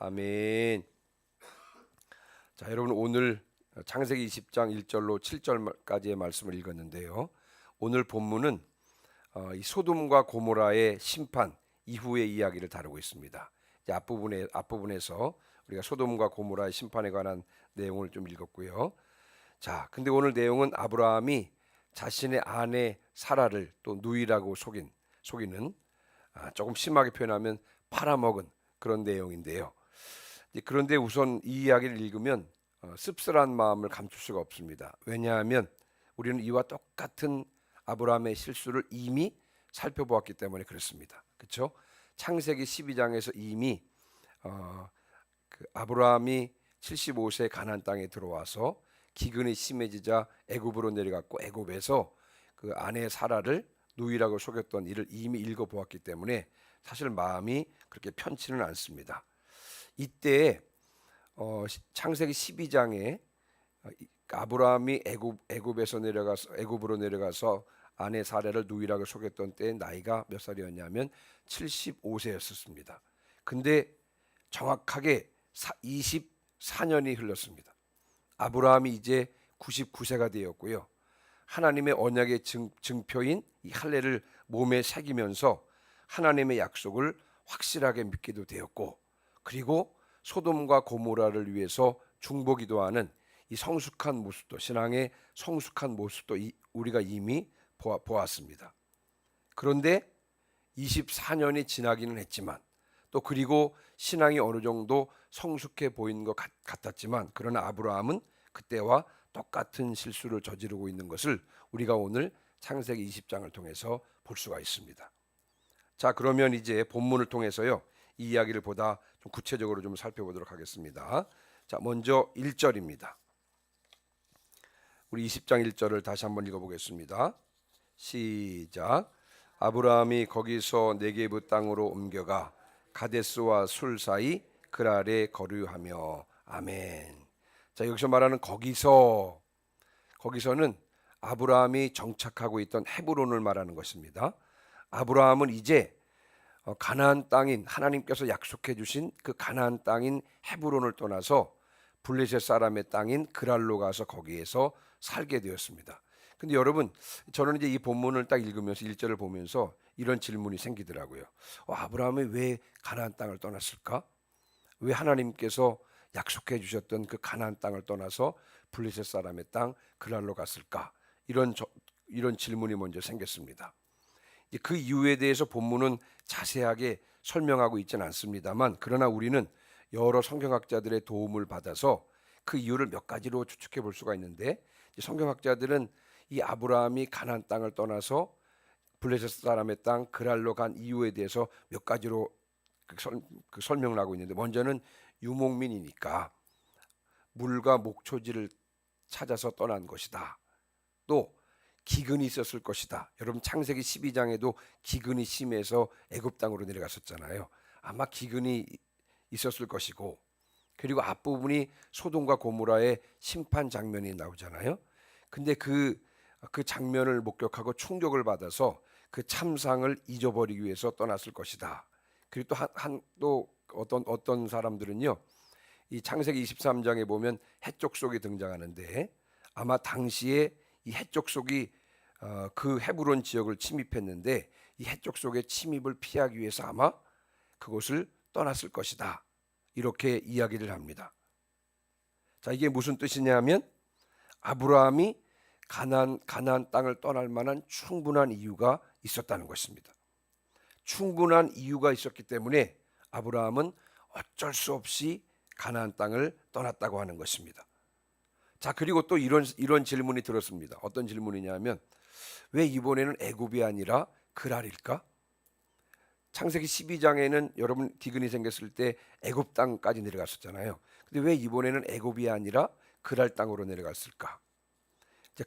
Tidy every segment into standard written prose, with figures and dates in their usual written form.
아멘. 자, 여러분 오늘 창세기 20장 1절로 7절까지의 말씀을 읽었는데요. 오늘 본문은 이 소돔과 고모라의 심판 이후의 이야기를 다루고 있습니다. 이제 앞부분에서 우리가 소돔과 고모라의 심판에 관한 내용을 좀 읽었고요. 자, 근데 오늘 내용은 아브라함이 자신의 아내 사라를 또 누이라고 속이는 조금 심하게 표현하면 팔아먹은 그런 내용인데요. 그런데 우선 이 이야기를 읽으면 씁쓸한 마음을 감출 수가 없습니다. 왜냐하면 우리는 이와 똑같은 아브라함의 실수를 이미 살펴보았기 때문에 그렇습니다. 그렇죠? 창세기 12장에서 이미 아브라함이 75세 가나안 땅에 들어와서 기근이 심해지자 애굽으로 내려갔고 애굽에서 그 아내 사라를 누이라고 속였던 일을 이미 읽어보았기 때문에 사실 마음이 그렇게 편치는 않습니다. 이때 창세기 12장에 아브라함이 애굽으로 내려가서 아내 사라를 누이라고 속였던 때 나이가 몇 살이었냐면 75세였습니다. 근데 정확하게 24년이 흘렀습니다. 아브라함이 이제 99세가 되었고요. 하나님의 언약의 증표인 이 할례를 몸에 새기면서 하나님의 약속을 확실하게 믿기도 되었고, 그리고 소돔과 고모라를 위해서 중보기도하는 이 성숙한 모습도, 신앙의 성숙한 모습도 우리가 이미 보았습니다. 그런데 24년이 지나기는 했지만 또 그리고 신앙이 어느 정도 성숙해 보이는 것 같았지만, 그러나 아브라함은 그때와 똑같은 실수를 저지르고 있는 것을 우리가 오늘 창세기 20장을 통해서 볼 수가 있습니다. 자, 그러면 이제 본문을 통해서요, 이 이야기를 보다 좀 구체적으로 좀 살펴보도록 하겠습니다. 자, 먼저 1절입니다. 우리 20장 1절을 다시 한번 읽어보겠습니다. 시작. 아브라함이 거기서 네게브 땅으로 옮겨가 가데스와 술 사이 그랄에 거류하며. 아멘. 자, 여기서 말하는 거기서는 아브라함이 정착하고 있던 헤브론을 말하는 것입니다. 아브라함은 이제 가나안 땅인, 하나님께서 약속해 주신 그 가나안 땅인 헤브론을 떠나서 블레셋 사람의 땅인 그랄로 가서 거기에서 살게 되었습니다. 근데 여러분, 저는 이제 이 본문을 딱 읽으면서 1절을 보면서 이런 질문이 생기더라고요. 아브라함이 왜 가나안 땅을 떠났을까? 왜 하나님께서 약속해 주셨던 그 가나안 땅을 떠나서 블레셋 사람의 땅 그랄로 갔을까? 이런 질문이 먼저 생겼습니다. 그 이유에 대해서 본문은 자세하게 설명하고 있지는 않습니다만, 그러나 우리는 여러 성경학자들의 도움을 받아서 그 이유를 몇 가지로 추측해 볼 수가 있는데, 성경학자들은 이 아브라함이 가나안 땅을 떠나서 블레셋 사람의 땅 그랄로 간 이유에 대해서 몇 가지로 설명을 하고 있는데, 먼저는 유목민이니까 물과 목초지를 찾아서 떠난 것이다. 또 기근이 있었을 것이다. 여러분, 창세기 12장에도 기근이 심해서 애굽 땅으로 내려갔었잖아요. 아마 기근이 있었을 것이고, 그리고 앞부분이 소돔과 고모라의 심판 장면이 나오잖아요. 근데 그 장면을 목격하고 충격을 받아서 그 참상을 잊어버리기 위해서 떠났을 것이다. 그리고 또 어떤 사람들은요, 이 창세기 23장에 보면 해족속이 등장하는데, 아마 당시에 이 해족속이 그 헤브론 지역을 침입했는데, 이 해족속의 침입을 피하기 위해서 아마 그곳을 떠났을 것이다. 이렇게 이야기를 합니다. 자, 이게 무슨 뜻이냐면 아브라함이 가나안 땅을 떠날 만한 충분한 이유가 있었다는 것입니다. 충분한 이유가 있었기 때문에 아브라함은 어쩔 수 없이 가나안 땅을 떠났다고 하는 것입니다. 자, 그리고 또 이런 질문이 들었습니다. 어떤 질문이냐면, 왜 이번에는 애굽이 아니라 그랄일까? 창세기 12장에는 여러분 기근이 생겼을 때 애굽 땅까지 내려갔었잖아요. 근데 왜 이번에는 애굽이 아니라 그랄 땅으로 내려갔을까?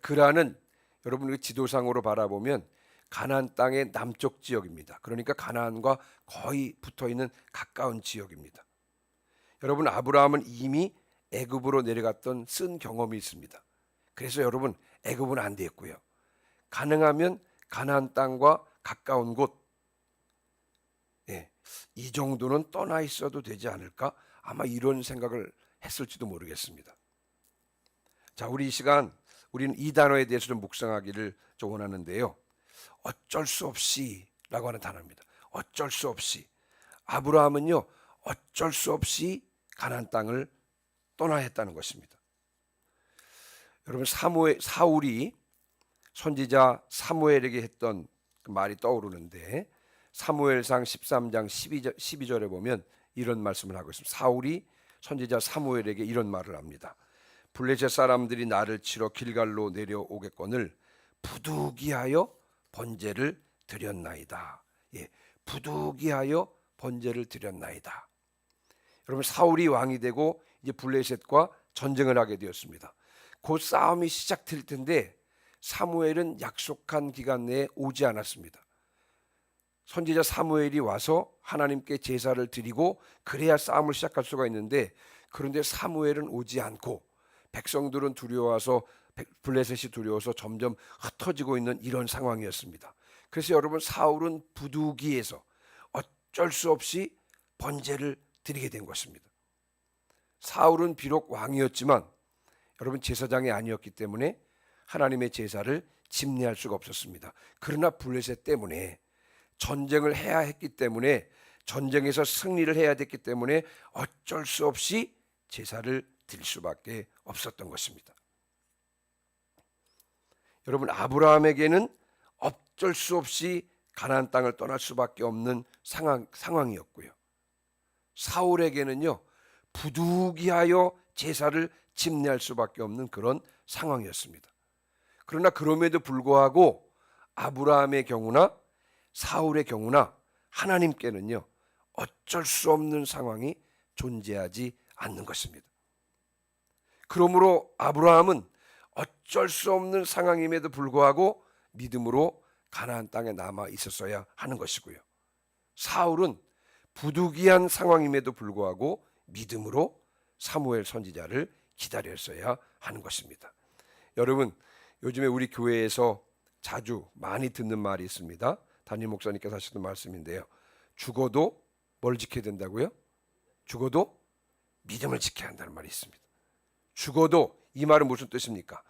그랄은 여러분 지도상으로 바라보면 가나안 땅의 남쪽 지역입니다. 그러니까 가나안과 거의 붙어있는 가까운 지역입니다. 여러분, 아브라함은 이미 애굽으로 내려갔던 쓴 경험이 있습니다. 그래서 여러분, 애굽은 안 됐고요. 가능하면 가나안 땅과 가까운 곳, 이 정도는 떠나 있어도 되지 않을까? 아마 이런 생각을 했을지도 모르겠습니다. 자, 우리 이 시간 우리는 이 단어에 대해서 좀 묵상하기를 좀 원하는데요. 어쩔 수 없이 라고 하는 단어입니다. 어쩔 수 없이. 아브라함은요, 어쩔 수 없이 가나안 땅을 떠나야 했다는 것입니다. 여러분, 사울이 선지자 사무엘에게 했던 그 말이 떠오르는데, 사무엘상 13장 12절에 보면 이런 말씀을 하고 있습니다. 사울이 선지자 사무엘에게 이런 말을 합니다. 블레셋 사람들이 나를 치러 길갈로 내려오겠거늘 부득이하여 번제를 드렸나이다. 예, 부득이하여 번제를 드렸나이다. 여러분, 사울이 왕이 되고 이제 블레셋과 전쟁을 하게 되었습니다. 곧 싸움이 시작될 텐데 사무엘은 약속한 기간 내에 오지 않았습니다. 선지자 사무엘이 와서 하나님께 제사를 드리고 그래야 싸움을 시작할 수가 있는데, 그런데 사무엘은 오지 않고 백성들은 두려워서, 블레셋이 두려워서 점점 흩어지고 있는 이런 상황이었습니다. 그래서 여러분, 사울은 부두기에서 어쩔 수 없이 번제를 드리게 된 것입니다. 사울은 비록 왕이었지만 여러분, 제사장이 아니었기 때문에 하나님의 제사를 집례할 수가 없었습니다. 그러나 블레셋 때문에 전쟁을 해야 했기 때문에, 전쟁에서 승리를 해야 됐기 때문에 어쩔 수 없이 제사를 드릴 수밖에 없었던 것입니다. 여러분, 아브라함에게는 어쩔 수 없이 가나안 땅을 떠날 수밖에 없는 상황이었고요. 사울에게는요, 부득이하여 제사를 집례할 수밖에 없는 그런 상황이었습니다. 그러나 그럼에도 불구하고 아브라함의 경우나 사울의 경우나 하나님께는요, 어쩔 수 없는 상황이 존재하지 않는 것입니다. 그러므로 아브라함은 어쩔 수 없는 상황임에도 불구하고 믿음으로 가나안 땅에 남아 있었어야 하는 것이고요. 사울은 부득이한 상황임에도 불구하고 믿음으로 사무엘 선지자를 기다렸어야 하는 것입니다. 여러분, 요즘에 우리 교회에서 자주 많이 듣는 말이 있습니다. 담임 목사님께서 하시는 말씀인데요. 죽어도 뭘 지켜야 된다고요? 죽어도 믿음을 지켜야 한다는 말이 있습니다. 죽어도, 이 말은 무슨 뜻입니까?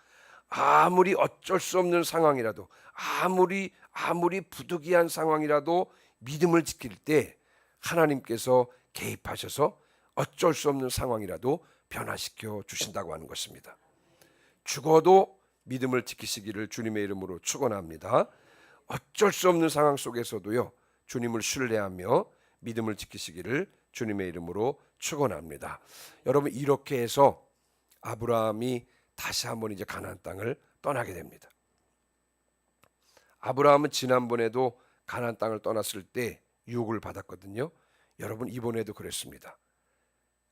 아무리 어쩔 수 없는 상황이라도, 아무리 부득이한 상황이라도 믿음을 지킬 때 하나님께서 개입하셔서 어쩔 수 없는 상황이라도 변화시켜 주신다고 하는 것입니다. 죽어도 믿음을 지키시기를 주님의 이름으로 축원합니다. 어쩔 수 없는 상황 속에서도요, 주님을 신뢰하며 믿음을 지키시기를 주님의 이름으로 축원합니다. 여러분, 이렇게 해서 아브라함이 다시 한번 이제 가나안 땅을 떠나게 됩니다. 아브라함은 지난번에도 가나안 땅을 떠났을 때 유혹을 받았거든요. 여러분, 이번에도 그랬습니다.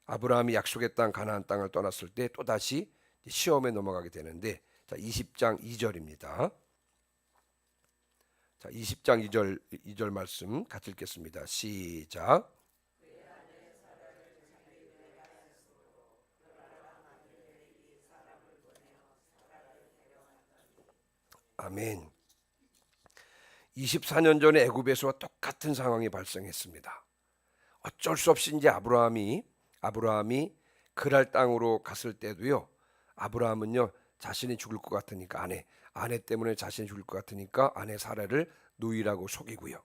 아브라함이 약속의 땅 가나안 땅을 떠났을 때 또다시 시험에 넘어가게 되는데, 자, 20장 2절입니다. 자, 20장 2절 말씀 같이 읽겠습니다. 시작. 아멘. 24년 전에 애굽에서와 똑같은 상황이 발생했습니다. 어쩔 수 없이 이제 아브라함이 그랄 땅으로 갔을 때도요, 아브라함은요, 자신이 죽을 것 같으니까 아내 때문에 자신이 죽을 것 같으니까 아내 사라를 노이라고 속이고요.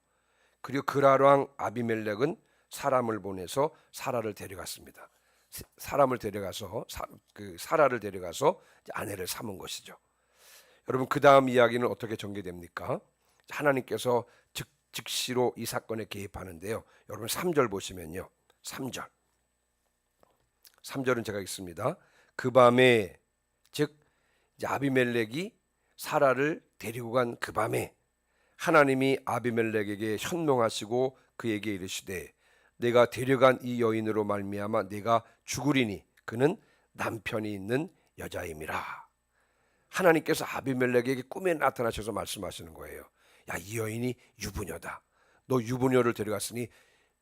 그리고 그랄 왕 아비멜렉은 사람을 보내서 사라를 데려갔습니다. 사람을 데려가서 사라를 데려가서 아내를 삼은 것이죠. 여러분, 그 다음 이야기는 어떻게 전개됩니까? 하나님께서 즉시로 이 사건에 개입하는데요. 여러분, 3절 보시면요, 3절은 제가 읽습니다. 그 밤에, 즉 이제 아비멜렉이 사라를 데리고 간 그 밤에 하나님이 아비멜렉에게 현명하시고 그에게 이르시되 내가 데려간 이 여인으로 말미암아 내가 죽으리니 그는 남편이 있는 여자임이라. 하나님께서 아비멜렉에게 꿈에 나타나셔서 말씀하시는 거예요. 야, 이 여인이 유부녀다. 너 유부녀를 데려갔으니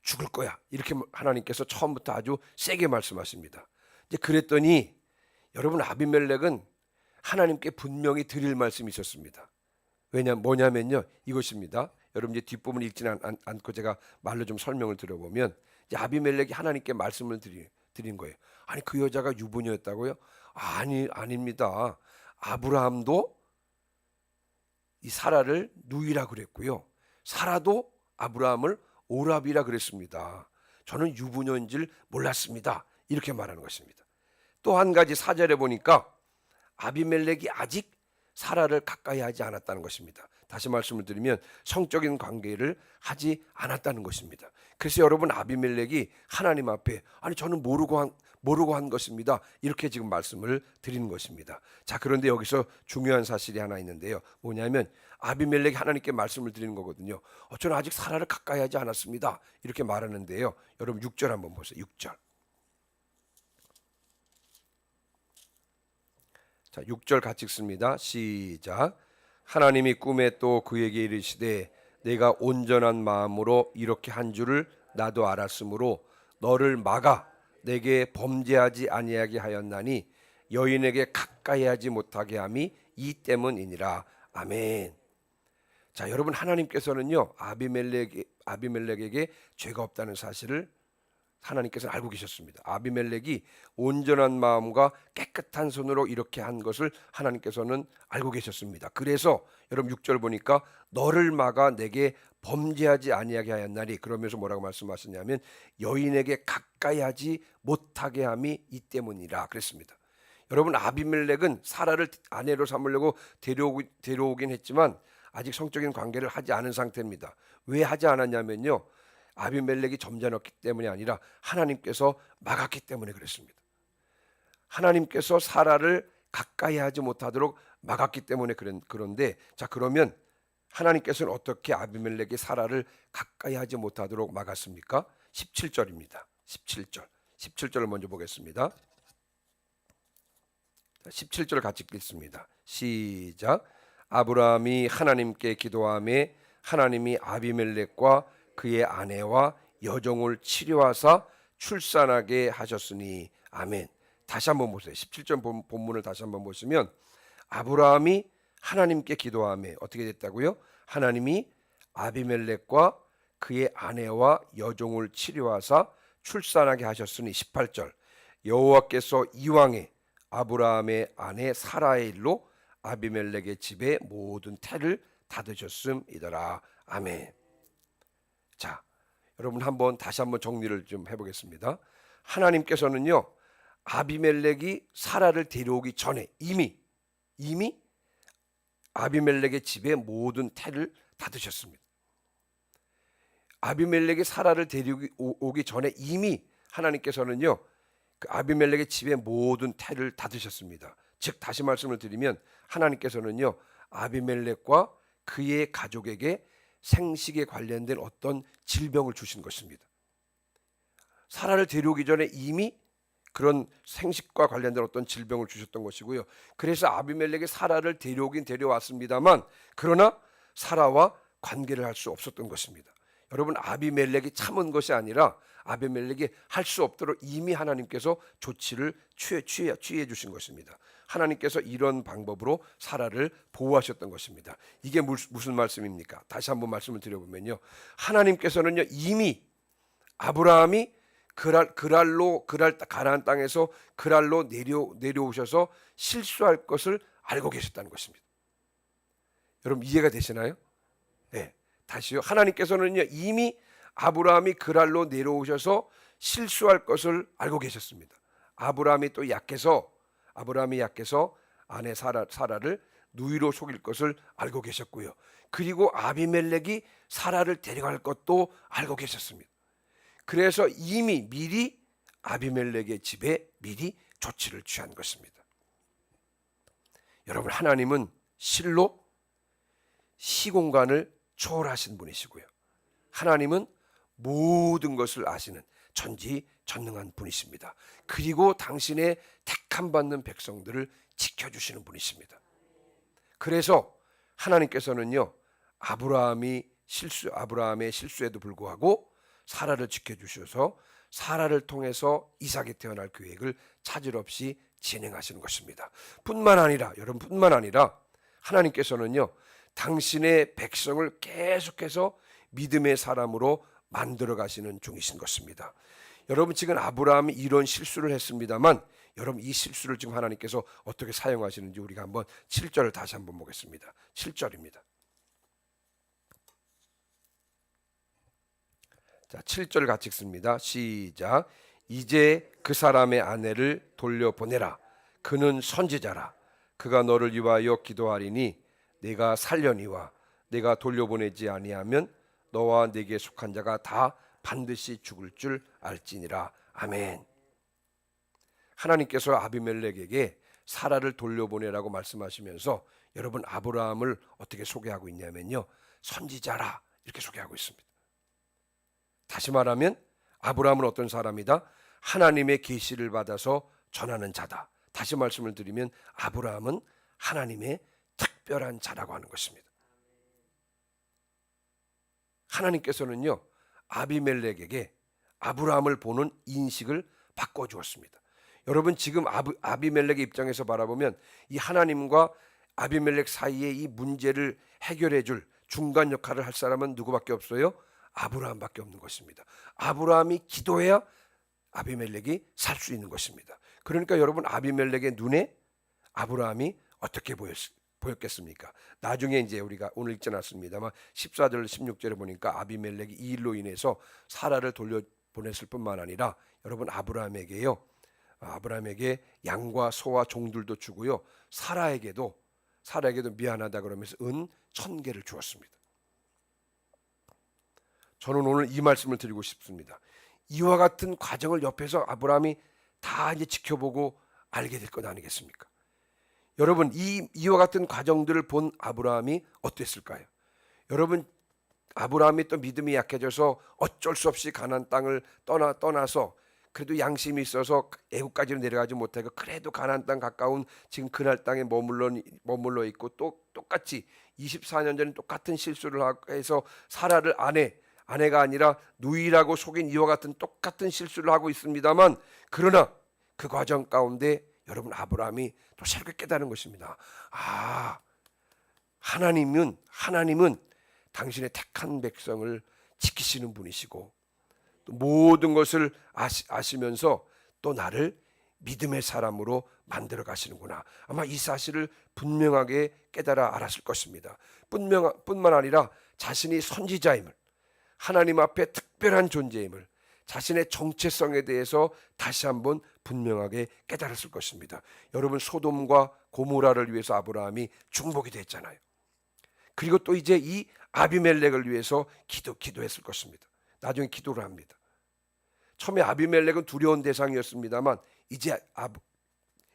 죽을 거야. 이렇게 하나님께서 처음부터 아주 세게 말씀하십니다. 이제 그랬더니 여러분, 아비멜렉은 하나님께 분명히 드릴 말씀이 있었습니다. 뭐냐면요, 이것입니다. 여러분, 이제 뒷부분 읽지는 않고 제가 말로 좀 설명을 드려보면, 이제 아비멜렉이 하나님께 말씀을 드린 거예요. 아니 그 여자가 유부녀였다고요? 아닙니다. 아브라함도 이 사라를 누이라 그랬고요. 사라도 아브라함을 오라비라 그랬습니다. 저는 유부녀인 줄 몰랐습니다. 이렇게 말하는 것입니다. 또 한 가지 4절에 보니까 아비멜렉이 아직 사라를 가까이 하지 않았다는 것입니다. 다시 말씀을 드리면 성적인 관계를 하지 않았다는 것입니다. 그래서 여러분 아비멜렉이 하나님 앞에 아니 저는 모르고 한 것입니다. 이렇게 지금 말씀을 드리는 것입니다. 자, 그런데 여기서 중요한 사실이 하나 있는데요. 뭐냐면 아비멜렉이 하나님께 말씀을 드리는 거거든요. 저는 아직 사라를 가까이 하지 않았습니다. 이렇게 말하는데요. 여러분 6절 한번 보세요. 6절. 자, 6절 같이 읽습니다. 시작. 하나님이 꿈에 또 그에게 이르시되 내가 온전한 마음으로 이렇게 한 줄을 나도 알았으므로 너를 막아 내게 범죄하지 아니하게 하였나니 여인에게 가까이 하지 못하게 함이 이 때문이니라. 아멘. 자, 여러분 하나님께서는요 아비멜렉에게 죄가 없다는 사실을 하나님께서는 알고 계셨습니다. 아비멜렉이 온전한 마음과 깨끗한 손으로 이렇게 한 것을 하나님께서는 알고 계셨습니다. 그래서 여러분 6절 보니까 너를 막아 내게 범죄하지 아니하게 하였나니, 그러면서 뭐라고 말씀하셨냐면 여인에게 가까이 하지 못하게 함이 이 때문이라 그랬습니다. 여러분 아비멜렉은 사라를 아내로 삼으려고 데려오긴 했지만 아직 성적인 관계를 하지 않은 상태입니다. 왜 하지 않았냐면요, 아비멜렉이 점잖았기 때문이 아니라 하나님께서 막았기 때문에 그랬습니다. 하나님께서 사라를 가까이 하지 못하도록 막았기 때문에 그런데 자, 그러면 하나님께서는 어떻게 아비멜렉이 사라를 가까이 하지 못하도록 막았습니까? 17절입니다. 17절을 먼저 보겠습니다. 17절 같이 읽겠습니다. 시작. 아브라함이 하나님께 기도하매 하나님이 아비멜렉과 그의 아내와 여종을 치료하사 출산하게 하셨으니. 아멘. 다시 한번 보세요. 17절 본문을 다시 한번 보시면 아브라함이 하나님께 기도하며 어떻게 됐다고요? 하나님이 아비멜렉과 그의 아내와 여종을 치료하사 출산하게 하셨으니. 18절. 여호와께서 이왕에 아브라함의 아내 사라의 일로 아비멜렉의 집에 모든 태를 닫으셨음이더라. 아멘. 자, 여러분 다시 한번 정리를 좀 해보겠습니다. 하나님께서는요 아비멜렉이 사라를 데려오기 전에 이미 아비멜렉의 집에 모든 태를 닫으셨습니다. 아비멜렉이 사라를 데려오기 전에 이미 하나님께서는요 그 아비멜렉의 집에 모든 태를 닫으셨습니다. 즉 다시 말씀을 드리면 하나님께서는요 아비멜렉과 그의 가족에게 생식에 관련된 어떤 질병을 주신 것입니다. 사라를 데려오기 전에 이미 그런 생식과 관련된 어떤 질병을 주셨던 것이고요. 그래서 아비멜렉이 사라를 데려오긴 데려왔습니다만 그러나 사라와 관계를 할 수 없었던 것입니다. 여러분 아비멜렉이 참은 것이 아니라 아비멜렉이 할 수 없도록 이미 하나님께서 조치를 취해 주신 것입니다. 하나님께서 이런 방법으로 사라를 보호하셨던 것입니다. 이게 무슨 말씀입니까? 다시 한번 말씀을 드려보면요, 하나님께서는요 이미 아브라함이 가나안 땅에서 그랄로 내려오셔서 실수할 것을 알고 계셨다는 것입니다. 여러분 이해가 되시나요? 네, 다시요. 하나님께서는요 이미 아브라함이 그랄로 내려오셔서 실수할 것을 알고 계셨습니다. 아브라함이 약해서 아내 사라를 누이로 속일 것을 알고 계셨고요. 그리고 아비멜렉이 사라를 데려갈 것도 알고 계셨습니다. 그래서 이미 미리 아비멜렉의 집에 미리 조치를 취한 것입니다. 여러분 하나님은 실로 시공간을 초월하신 분이시고요. 하나님은 모든 것을 아시는 전지전능한 분이십니다. 그리고 당신의 택함 받는 백성들을 지켜주시는 분이십니다. 그래서 하나님께서는요 아브라함의 실수에도 불구하고 사라를 지켜주셔서 사라를 통해서 이삭이 태어날 계획을 차질 없이 진행하시는 것입니다. 뿐만 아니라 하나님께서는요 당신의 백성을 계속해서 믿음의 사람으로 만들어 가시는 중이신 것입니다. 여러분 지금 아브라함이 이런 실수를 했습니다만 여러분 이 실수를 지금 하나님께서 어떻게 사용하시는지 우리가 한번 7절을 다시 한번 보겠습니다. 7절입니다. 자, 7절 같이 읽습니다. 시작. 이제 그 사람의 아내를 돌려보내라. 그는 선지자라. 그가 너를 위하여 기도하리니 내가 살려니와 내가 돌려보내지 아니하면 너와 내게 속한 자가 다 반드시 죽을 줄 알지니라. 아멘. 하나님께서 아비멜렉에게 사라를 돌려보내라고 말씀하시면서 여러분 아브라함을 어떻게 소개하고 있냐면요, 선지자라 이렇게 소개하고 있습니다. 다시 말하면 아브라함은 어떤 사람이다? 하나님의 계시를 받아서 전하는 자다. 다시 말씀을 드리면 아브라함은 하나님의 특별한 자라고 하는 것입니다. 하나님께서는요 아비멜렉에게 아브라함을 보는 인식을 바꿔주었습니다. 여러분 지금 아비멜렉의 입장에서 바라보면 이 하나님과 아비멜렉 사이에 이 문제를 해결해 줄 중간 역할을 할 사람은 누구밖에 없어요? 아브라함밖에 없는 것입니다. 아브라함이 기도해야 아비멜렉이 살 수 있는 것입니다. 그러니까 여러분 아비멜렉의 눈에 아브라함이 어떻게 보였겠습니까? 나중에 이제 우리가 오늘 읽지 않았습니다만 14절 16절에 보니까 아비멜렉이 이 일로 인해서 사라를 돌려보냈을 뿐만 아니라 여러분 아브라함에게 양과 소와 종들도 주고요, 사라에게도 미안하다 그러면서 은 1000개를 주었습니다. 저는 오늘 이 말씀을 드리고 싶습니다. 이와 같은 과정을 옆에서 아브라함이 다 이제 지켜보고 알게 될 것 아니겠습니까? 여러분 이와 같은 과정들을 본 아브라함이 어땠을까요? 여러분 아브라함이 또 믿음이 약해져서 어쩔 수 없이 가나안 땅을 떠나서 그래도 양심이 있어서 애국까지는 내려가지 못하고 그래도 가나안 땅 가까운 지금 그날 땅에 머물러 있고 또 똑같이 24년 전에 똑같은 실수를 해서 사라를 아내가 아니라 누이라고 속인 이와 같은 똑같은 실수를 하고 있습니다만, 그러나 그 과정 가운데 여러분 아브라함이 또 새롭게 깨달은 것입니다. 하나님은 당신의 택한 백성을 지키시는 분이시고 또 모든 것을 아시면서 또 나를 믿음의 사람으로 만들어 가시는구나. 아마 이 사실을 분명하게 깨달아 알았을 것입니다. 뿐만 아니라 자신이 선지자임을, 하나님 앞에 특별한 존재임을, 자신의 정체성에 대해서 다시 한번 분명하게 깨달았을 것입니다. 여러분 소돔과 고모라를 위해서 아브라함이 중복이 됐잖아요. 그리고 또 이제 이 아비멜렉을 위해서 기도했을 것입니다. 나중에 기도를 합니다. 처음에 아비멜렉은 두려운 대상이었습니다만 이제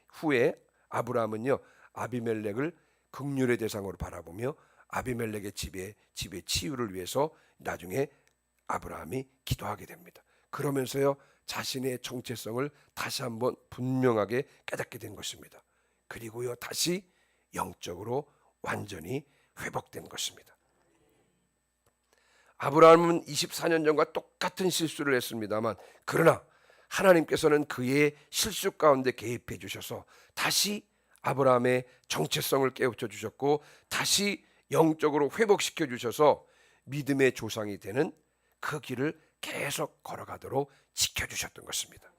후에 아브라함은요 아비멜렉을 긍휼의 대상으로 바라보며 아비멜렉의 집의 치유를 위해서 나중에 아브라함이 기도하게 됩니다. 그러면서요 자신의 정체성을 다시 한번 분명하게 깨닫게 된 것입니다. 그리고요 다시 영적으로 완전히 회복된 것입니다. 아브라함은 24년 전과 똑같은 실수를 했습니다만 그러나 하나님께서는 그의 실수 가운데 개입해 주셔서 다시 아브라함의 정체성을 깨우쳐 주셨고 다시 영적으로 회복시켜 주셔서 믿음의 조상이 되는 그 길을 계속 걸어가도록 지켜주셨던 것입니다.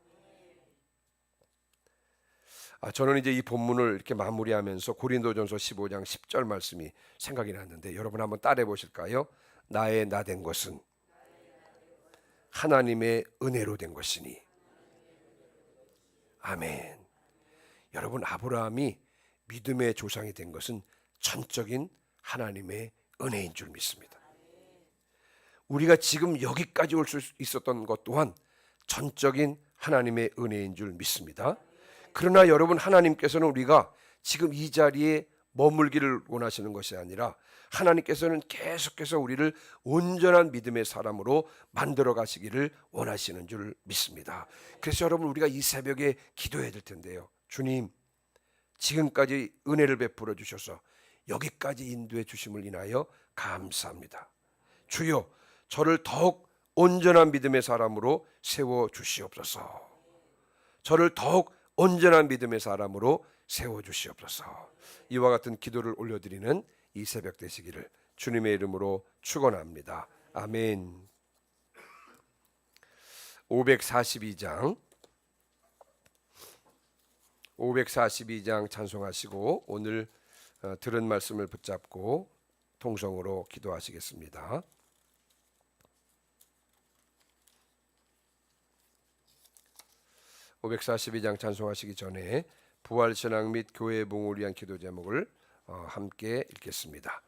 저는 이제 이 본문을 이렇게 마무리하면서 고린도전서 15장 10절 말씀이 생각이 났는데 여러분 한번 따라해 보실까요? 나의 나 된 것은 하나님의 은혜로 된 것이니. 아멘. 여러분 아브라함이 믿음의 조상이 된 것은 전적인 하나님의 은혜인 줄 믿습니다. 우리가 지금 여기까지 올 수 있었던 것 또한 전적인 하나님의 은혜인 줄 믿습니다. 그러나 여러분 하나님께서는 우리가 지금 이 자리에 머물기를 원하시는 것이 아니라 하나님께서는 계속해서 우리를 온전한 믿음의 사람으로 만들어 가시기를 원하시는 줄 믿습니다. 그래서 여러분 우리가 이 새벽에 기도해야 될 텐데요. 주님 지금까지 은혜를 베풀어 주셔서 여기까지 인도해 주심을 인하여 감사합니다. 주여 저를 더욱 온전한 믿음의 사람으로 세워 주시옵소서. 저를 더욱 온전한 믿음의 사람으로 세워 주시옵소서. 이와 같은 기도를 올려드리는 이 새벽 되시기를 주님의 이름으로 축원합니다. 아멘. 542장 찬송하시고 오늘 들은 말씀을 붙잡고 통성으로 기도하시겠습니다. 542장 찬송하시기 전에 부활신앙 및 교회의 봉을 위한 기도 제목을 함께 읽겠습니다.